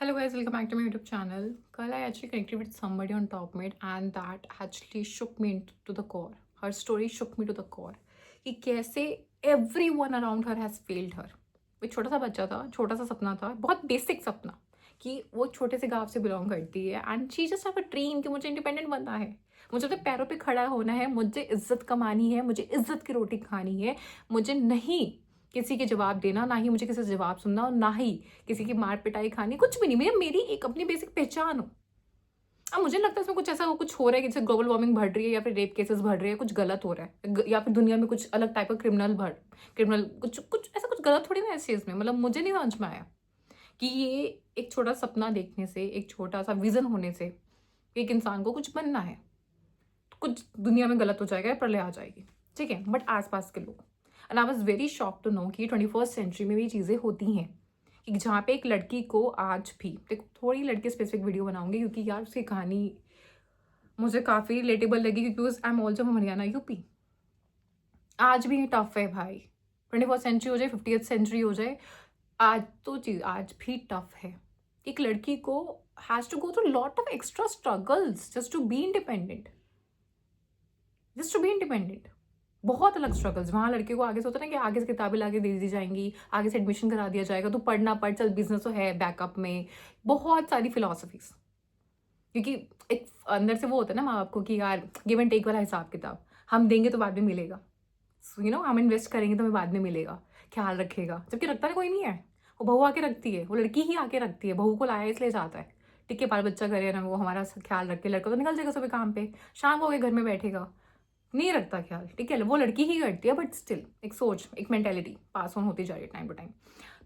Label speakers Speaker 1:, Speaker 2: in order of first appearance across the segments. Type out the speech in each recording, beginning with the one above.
Speaker 1: Hello guys, welcome back to my YouTube channel. कल I actually connected with somebody on TopMate and that actually shook me to the core. Her story shook me to the core. कि कैसे everyone around her has failed her. वो छोटा सा बच्चा था, छोटा सा सपना था, बहुत बेसिक सपना कि वो छोटे से गांव से बिलोंग करती है and she just have a dream कि मुझे इंडिपेंडेंट बनना है, मुझे अपने पैरों पे खड़ा होना है, मुझे इज्जत कमानी है, मुझे इज्जत की रोटी खानी है, मुझे नहीं किसी के जवाब देना, ना ही मुझे किसी से जवाब सुनना और ना ही किसी की मार पिटाई खानी, कुछ भी नहीं। मेरी एक अपनी बेसिक पहचान हो। अब मुझे लगता है इसमें कुछ ऐसा कुछ हो रहा है कि जैसे ग्लोबल वार्मिंग बढ़ रही है या फिर रेप केसेस बढ़ रहे हैं, कुछ गलत हो रहा है या फिर दुनिया में कुछ अलग टाइप का क्रिमिनल कुछ कुछ ऐसा कुछ गलत थोड़ी ना इस चीज़ में। मतलब मुझे नहीं समझ में आया कि ये एक छोटा सपना देखने से, एक छोटा सा विजन होने से एक इंसान को कुछ बनना है, कुछ दुनिया में गलत हो जाएगा या प्रलय आ जाएगी, ठीक है। बट आसपास के लोग and I was very shock to know कि 21st सेंचुरी में भी चीज़ें होती हैं कि जहाँ पे एक लड़की को आज भी, देखो थोड़ी लड़की स्पेसिफिक वीडियो बनाऊंगी क्योंकि यार उसकी कहानी मुझे काफ़ी रिलेटेबल लगी क्योंकि I am also Haryana UP. आज भी टफ है भाई, 21st सेंचुरी हो जाए 50th सेंचुरी हो जाए, आज तो चीज़ आज भी टफ है। एक लड़की को has to go through lot of extra struggles just to be independent, बहुत अलग स्ट्रगल्स। वहाँ लड़के को आगे से होता है ना कि आगे से किताबें लाके दे दी जाएंगी, आगे से एडमिशन करा दिया जाएगा, तो पढ़ना पढ़, चल बिजनेस तो है बैकअप में, बहुत सारी फिलोसफीज। क्योंकि एक अंदर से वो होता है ना माँ बाप को कि यार गिव एंड टेक वाला हिसाब किताब, हम देंगे तो बाद में मिलेगा, हम इन्वेस्ट करेंगे तो हमें बाद में मिलेगा, ख्याल रखेगा। जबकि रखता है कोई नहीं है, वो बहू आके रखती है, वो लड़की ही आके रखती है, बहू को लाया इसलिए जाता है, ठीक है, बाल बच्चा करे ना, वो हमारा ख्याल रखे। लड़का तो निकल जाएगा सुबह काम पे, शाम को घर में बैठेगा, नहीं रखता ख्याल, ठीक है, वो लड़की ही करती है। बट स्टिल एक सोच, एक मेंटेलिटी पास ऑन होती जा रही है टाइम टू टाइम।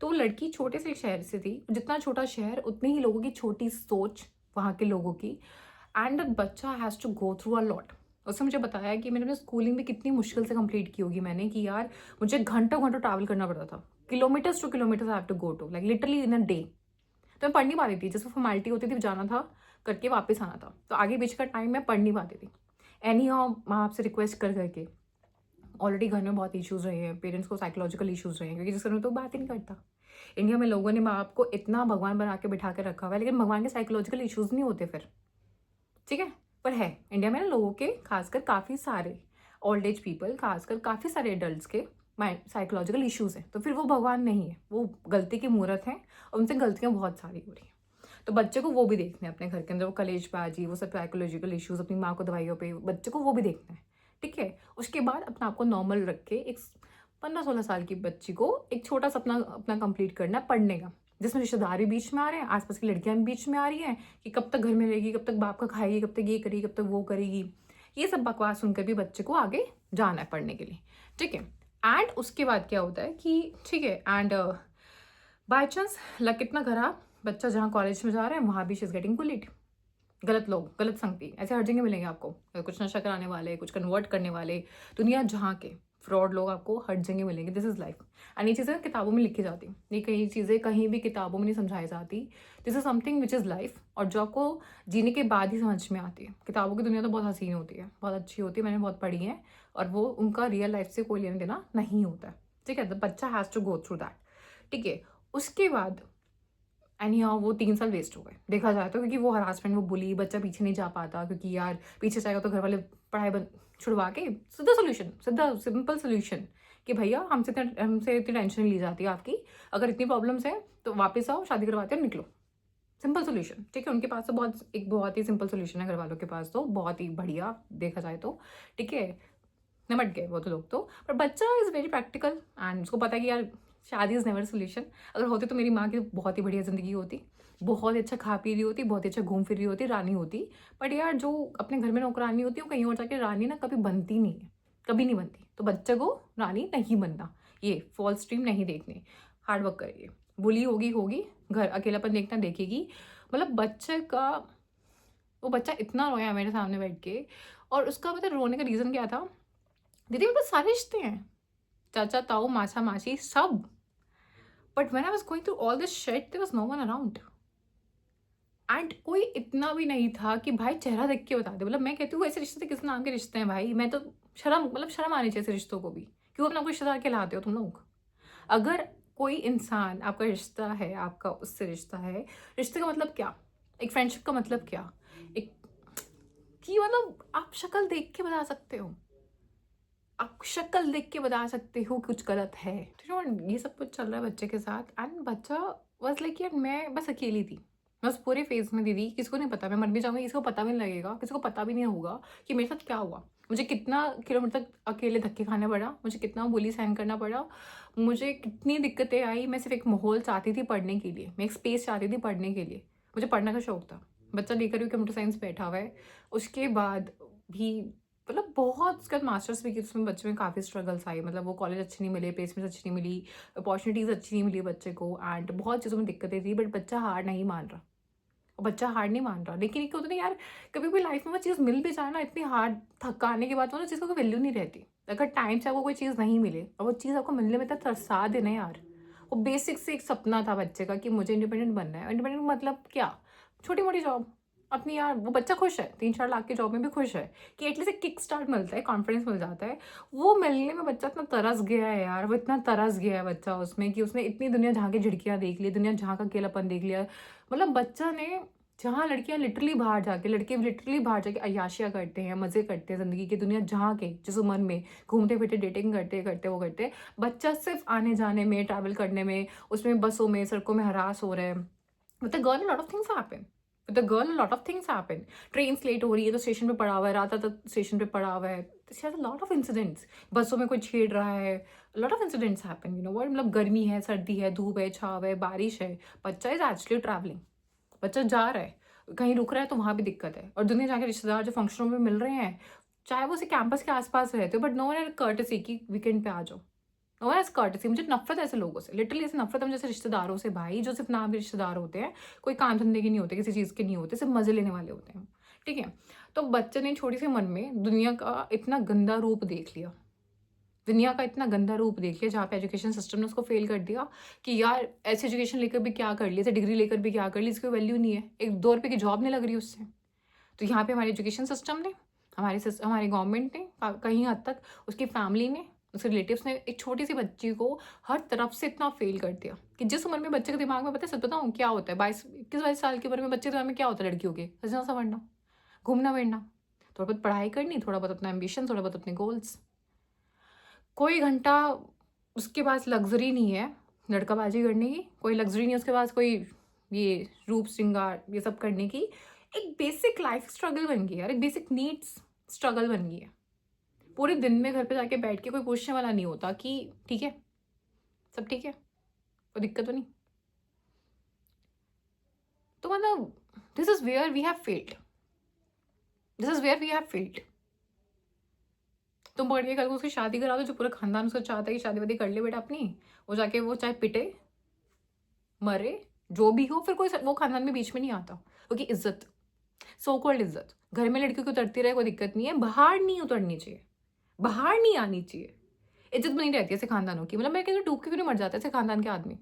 Speaker 1: तो वो लड़की छोटे से शहर से थी, जितना छोटा शहर उतने ही लोगों की छोटी सोच वहाँ के लोगों की, एंड बच्चा has to go through a lot. उसने मुझे बताया कि मैंने अपनी स्कूलिंग भी कितनी मुश्किल से कंप्लीट की होगी मैंने, कि यार मुझे घंटों घंटों ट्रैवल करना पड़ता था, kilometres to kilometres I have to go to, like literally in a day. तो मैं पढ़ नहीं पाती थी, जैसे फॉर्मेलिटी होती थी, जाना था करके वापस आना था, तो आगे बीच का टाइम मैं पढ़ नहीं पाती थी। एनी हाउ माँ आपसे रिक्वेस्ट कर करके, ऑलरेडी घर में बहुत इश्यूज़ रहे हैं, पेरेंट्स को साइकोलॉजिकल इश्यूज़ रहे हैं क्योंकि जिस घर में तो बात ही नहीं करता। इंडिया में लोगों ने माँ बाप को इतना भगवान बना के बिठा के रखा हुआ है, लेकिन भगवान के साइकोलॉजिकल इश्यूज़ नहीं होते फिर, ठीक है। पर है इंडिया में ना लोगों के, खासकर काफ़ी सारे ओल्ड एज पीपल, खासकर काफ़ी सारे एडल्ट्स के माइंड साइकोलॉजिकल इश्यूज़ हैं, तो फिर वो भगवान नहीं है, वो गलती की मूर्त हैं और उनसे गलतियाँ बहुत सारी हो रही हैं। तो बच्चे को वो भी देखना है अपने घर के अंदर, वो कलेशबाजी, वो सब साइकोलॉजिकल इश्यूज़, अपनी माँ को दवाइयों पे, बच्चे को वो भी देखना है, ठीक है। उसके बाद अपने आप को नॉर्मल रख के एक 15-16 साल की बच्ची को एक छोटा सा अपना अपना कंप्लीट करना है पढ़ने का, जिसमें रिश्तेदार भी बीच में आ रहे हैं, आसपास की लड़कियां भी बीच में आ रही हैं कि कब तक घर में रहेगी, कब तक बाप का खाएगी, कब तक ये करेगी, कब तक वो करेगी। ये सब बकवास सुनकर भी बच्चे को आगे जाना है पढ़ने के लिए, ठीक है। एंड उसके बाद क्या होता है कि ठीक है, एंड बाय चांस लक कितना खराब, बच्चा जहाँ कॉलेज में जा रहा है वहाँ भी शी इज गेटिंग बुलिड। गलत लोग, गलत संगति, ऐसे हर जगह मिलेंगे आपको, कुछ नशा कराने वाले, कुछ कन्वर्ट करने वाले, दुनिया जहाँ के फ्रॉड लोग आपको हर जगह मिलेंगे। दिस इज़ लाइफ एंड ये चीज़ें किताबों में लिखी जाती, ये कई चीज़ें कहीं भी किताबों में नहीं समझाई जाती। This is something which is life, और जो आपको जीने के बाद ही समझ में आती है। किताबों की दुनिया तो बहुत हसीन होती है, बहुत अच्छी होती है, मैंने बहुत पढ़ी है, और वो उनका रियल लाइफ से कोई लेना देना नहीं होता है, ठीक है। द बच्चा has to go through that, ठीक है। उसके बाद एंड यहाँ वो 3 साल वेस्ट हो गए देखा जाए तो, क्योंकि वो हरासमेंट, वो बुली, बच्चा पीछे नहीं जा पाता क्योंकि यार पीछे जाएगा तो घर वाले पढ़ाई बंद छुड़वा के, सीधा सोल्यूशन, सीधा सिंपल सोल्यूशन कि भैया हमसे इतनी टेंशन नहीं ली जाती आपकी, अगर इतनी प्रॉब्लम्स है तो वापस आओ, शादी करवाते हो, निकलो, सिंपल सोल्यूशन, ठीक है। उनके पास तो बहुत ही सिंपल सोल्यूशन है, घर वालों के पास तो बहुत ही बढ़िया देखा जाए तो, ठीक है। निमट गए वो तो लोग तो, पर बच्चा इज़ वेरी प्रैक्टिकल एंड उसको पता है कि यार शादी इज़ नेवर सोल्यूशन। अगर होती तो मेरी माँ की बहुत ही बढ़िया ज़िंदगी होती, बहुत ही अच्छा खा पी रही होती, बहुत ही अच्छा घूम फिर रही होती, रानी होती। बट यार जो अपने घर में नौकरानी होती है वो कहीं और जाके रानी ना कभी बनती नहीं है, कभी नहीं बनती। तो बच्चे को रानी नहीं बनना, ये फॉल्स स्ट्रीम नहीं देखनी, हार्ड वर्क करेगी, बुली होगी होगी, घर अकेलापन देखना देखेगी। मतलब बच्चे का, वो बच्चा इतना रोया मेरे सामने बैठ के, और उसका मतलब रोने का रीज़न क्या था, दीदी मेरे पास सारे रिश्ते हैं, चाचा ताऊ मासा मासी सब, but when I was going through all this shit there was no one around. And कोई इतना भी नहीं था कि भाई चेहरा देख के बता दे। मतलब मैं कहती हूँ ऐसे रिश्ते किस नाम के रिश्ते हैं भाई, मैं तो शर्म, मतलब शर्म आनी चाहिए ऐसे रिश्तों को भी, क्यों अपना कोई रिश्तेदार कहलाते हो तुम लोग। अगर कोई इंसान आपका रिश्ता है, आपका उससे रिश्ता है, रिश्ते का मतलब क्या? एक फ्रेंडशिप का मतलब क्या? एक कि मतलब आप शक्ल देख के बता सकते हो, आप शक्ल देख के बता सकते हो कुछ गलत है। तो ये सब कुछ चल रहा है बच्चे के साथ एंड बच्चा वाज़ लाइक यार मैं बस अकेली थी। मैं उस पूरे फ़ेज़ में दीदी किसी को नहीं पता, मैं मर भी जाऊँगी किसी को पता भी नहीं लगेगा, किसी को पता भी नहीं होगा कि मेरे साथ क्या हुआ। मुझे कितना किलोमीटर तक अकेले धक्के खाने पड़ा, मुझे कितना बुली सहन करना पड़ा, मुझे कितनी दिक्कतें आई। मैं सिर्फ़ एक माहौल चाहती थी पढ़ने के लिए, मैं एक स्पेस चाहती थी पढ़ने के लिए। मुझे पढ़ने का शौक था। बच्चा लेकर भी कंप्यूटर साइंस बैठा हुआ है। उसके बाद भी मतलब बहुत उसके बाद मास्टर्स भी की, उसमें बच्चे में काफ़ी स्ट्रगल्स आई। मतलब वो कॉलेज अच्छे नहीं मिले, प्लेसमेंट्स अच्छी नहीं मिली, अपॉर्चुनिटीज़ अच्छी नहीं मिली बच्चे को एंड बहुत चीज़ों में दिक्कतें थी, बट बच्चा हार नहीं मान रहा। और बच्चा हार नहीं मान रहा, लेकिन एक होता है ना यार, कभी भी लाइफ में वो चीज़ मिल भी जाए ना, इतनी हार्ड थकाने के बाद वो ना चीज़ को कोई वैल्यू नहीं रहती। अगर टाइम से आपको कोई चीज़ नहीं मिले और वो चीज़ आपको मिलने में इतना तरसा देना यार, वो बेसिक से एक सपना था बच्चे का कि मुझे इंडिपेंडेंट बनना है। इंडिपेंडेंट मतलब क्या? छोटी मोटी जॉब अपनी, यार वो बच्चा खुश है, 3-4 लाख की जॉब में भी खुश है कि एटलीस्ट एक किक स्टार्ट मिलता है, कॉन्फिडेंस मिल जाता है। वो मिलने में बच्चा इतना तरस गया है यार, वो इतना तरस गया है बच्चा उसमें कि उसने इतनी दुनिया जहाँ की झिड़कियाँ देख ली, दुनिया जहाँ का अकेलापन देख लिया। मतलब बच्चा ने, जहाँ लड़कियाँ लिटरली बाहर जाके, लड़के लिटरली बाहर जाके अय्याशियाँ करते हैं, मज़े करते हैं ज़िंदगी की दुनिया जहाँ के जिस उम्र में घूमते फिरते डेटिंग करते करते वो करते, बच्चा सिर्फ आने जाने में, ट्रैवल करने में, उसमें बसों में, सड़कों में हरास हो रहे हैं। With the girl lot of things happen, with the girl lot of things happen. Train late हो रही है तो स्टेशन पे पड़ा हुआ है, रात तक स्टेशन पे पड़ा हुआ है। लॉट ऑफ इंसिडेंट्स, बसों में कोई छेड़ रहा है, lot of incidents happen, you know what. मतलब गर्मी है, सर्दी है, धूप है, छाव है, बारिश है, बच्चा इज एक्चुअली ट्रैवलिंग, बच्चा जा रहा है, कहीं रुक रहा है तो वहाँ भी दिक्कत है। और दुनिया जाके रिश्तेदार जो फंक्शनों में मिल रहे हैं, चाहे वो उसे कैंपस के आसपास रहते हो, but no one had courtesy कि वीकेंड पे आ जाओ। No one has courtesy. मुझे नफरत है ऐसे लोगों से, लिटरली ऐसे नफरत है मुझे ऐसे रिश्तेदारों से भाई, जो सिर्फ नाम के रिश्तेदार होते हैं, कोई काम धंधे के नहीं होते, किसी चीज़ के नहीं होते, सिर्फ मजे लेने वाले होते हैं। ठीक है, तो बच्चे ने छोटी सी मन में दुनिया का इतना गंदा रूप देख लिया, दुनिया का इतना गंदा रूप देख लिया, जहाँ पे एजुकेशन सिस्टम ने उसको फेल कर दिया कि यार ऐसी एजुकेशन लेकर भी क्या कर ली, ऐसे डिग्री लेकर भी क्या कर ली, इसकी वैल्यू नहीं है, एक 2 रुपये की जॉब नहीं लग रही उससे। तो यहाँ पे हमारे एजुकेशन सिस्टम ने, हमारे गवर्नमेंट ने, कहीं हद तक उसकी फैमिली ने, उसके रिलेटिव्स ने एक छोटी सी बच्ची को हर तरफ से इतना फेल कर दिया कि जिस उम्र में बच्चे के दिमाग में, पता है सच बताऊँ क्या होता है, 21-22 साल की उम्र में बच्चे के दिमाग में क्या होता है लड़कियों के, हंसना संवरना, घूमना फिरना, थोड़ा बहुत पढ़ाई करनी, थोड़ा बहुत अपना एम्बिशन, थोड़ा बहुत अपने गोल्स। कोई घंटा उसके पास लग्ज़री नहीं है लड़काबाजी करने की, कोई लग्ज़री नहीं है उसके पास, कोई ये रूप श्रृंगार ये सब करने की। एक बेसिक लाइफ स्ट्रगल बन गई है यार, एक बेसिक नीड्स स्ट्रगल बन गई है। पूरे दिन में घर पे जाके बैठ के कोई पूछने वाला नहीं होता कि ठीक है, सब ठीक है, कोई दिक्कत तो नहीं। तो मतलब this is where we have failed, this is where we have failed. तुम पकड़ के कल को उसकी शादी करा दो, जो पूरा खानदान उसको चाहता है कि शादी वादी कर ले बेटा अपनी, वो जाके वो चाहे पिटे, मरे, जो भी हो, फिर कोई वो खानदान में बीच में नहीं आता, क्योंकि इज्जत, सो कॉल्ड इज्जत, घर में लड़कियों की उतरती रहे कोई दिक्कत नहीं है, बाहर नहीं उतरनी चाहिए, बाहर नहीं आनी चाहिए। इज्जत बनी रहती है ऐसे खानदानों की। मतलब मैं कहती हूँ डूब के क्यों नहीं मर जाते ऐसे खानदान के आदमी,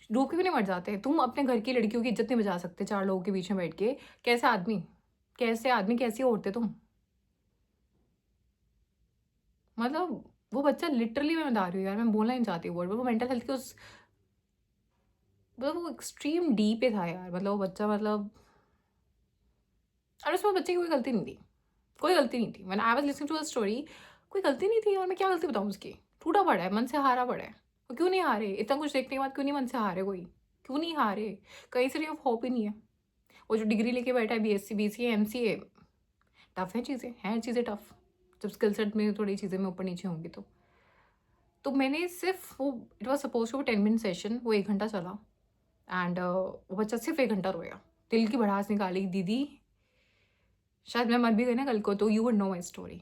Speaker 1: डूब के क्यों नहीं मर जाते? तुम अपने घर की लड़कियों की इज्जत नहीं बचा सकते 4 लोगों के बीच में बैठ के? कैसे आदमी, कैसे आदमी, कैसी औरतें तुम? मतलब वो बच्चा लिटरली, मैं बता रही हूँ यार, मैं बोलना नहीं चाहती वर्ड, वो मेंटल हेल्थ के उस, मतलब वो एक्सट्रीम डी पे था यार। मतलब वो बच्चा, मतलब और उसमें बच्चे की कोई गलती नहीं थी, कोई गलती नहीं थी। मैंने I was listening to the story, कोई गलती नहीं थी यार, मैं क्या गलती बताऊँ उसकी? टूटा पड़ा है, मन से हारा पड़ा है। वो क्यों नहीं हारे? इतना कुछ देखने के बाद क्यों नहीं मन से हारे कोई? क्यों नहीं हारे? कहीं से ऑफ होप ही नहीं है। वो जो डिग्री लेके बैठा है, बीएससी, बीसीए, एमसीए, टफ है चीज़ें, हैं चीज़ें टफ। जब स्किल सेट में थोड़ी चीज़ें में ऊपर नीचे होंगी तो मैंने सिर्फ वो, it was suppose to 10 minute session, वो 1 घंटा चला एंड वो बच्चा सिर्फ 1 घंटा रोया, दिल की भड़ास निकाली दीदी। शायद मैं मर भी गई ना कल को तो you would know my story.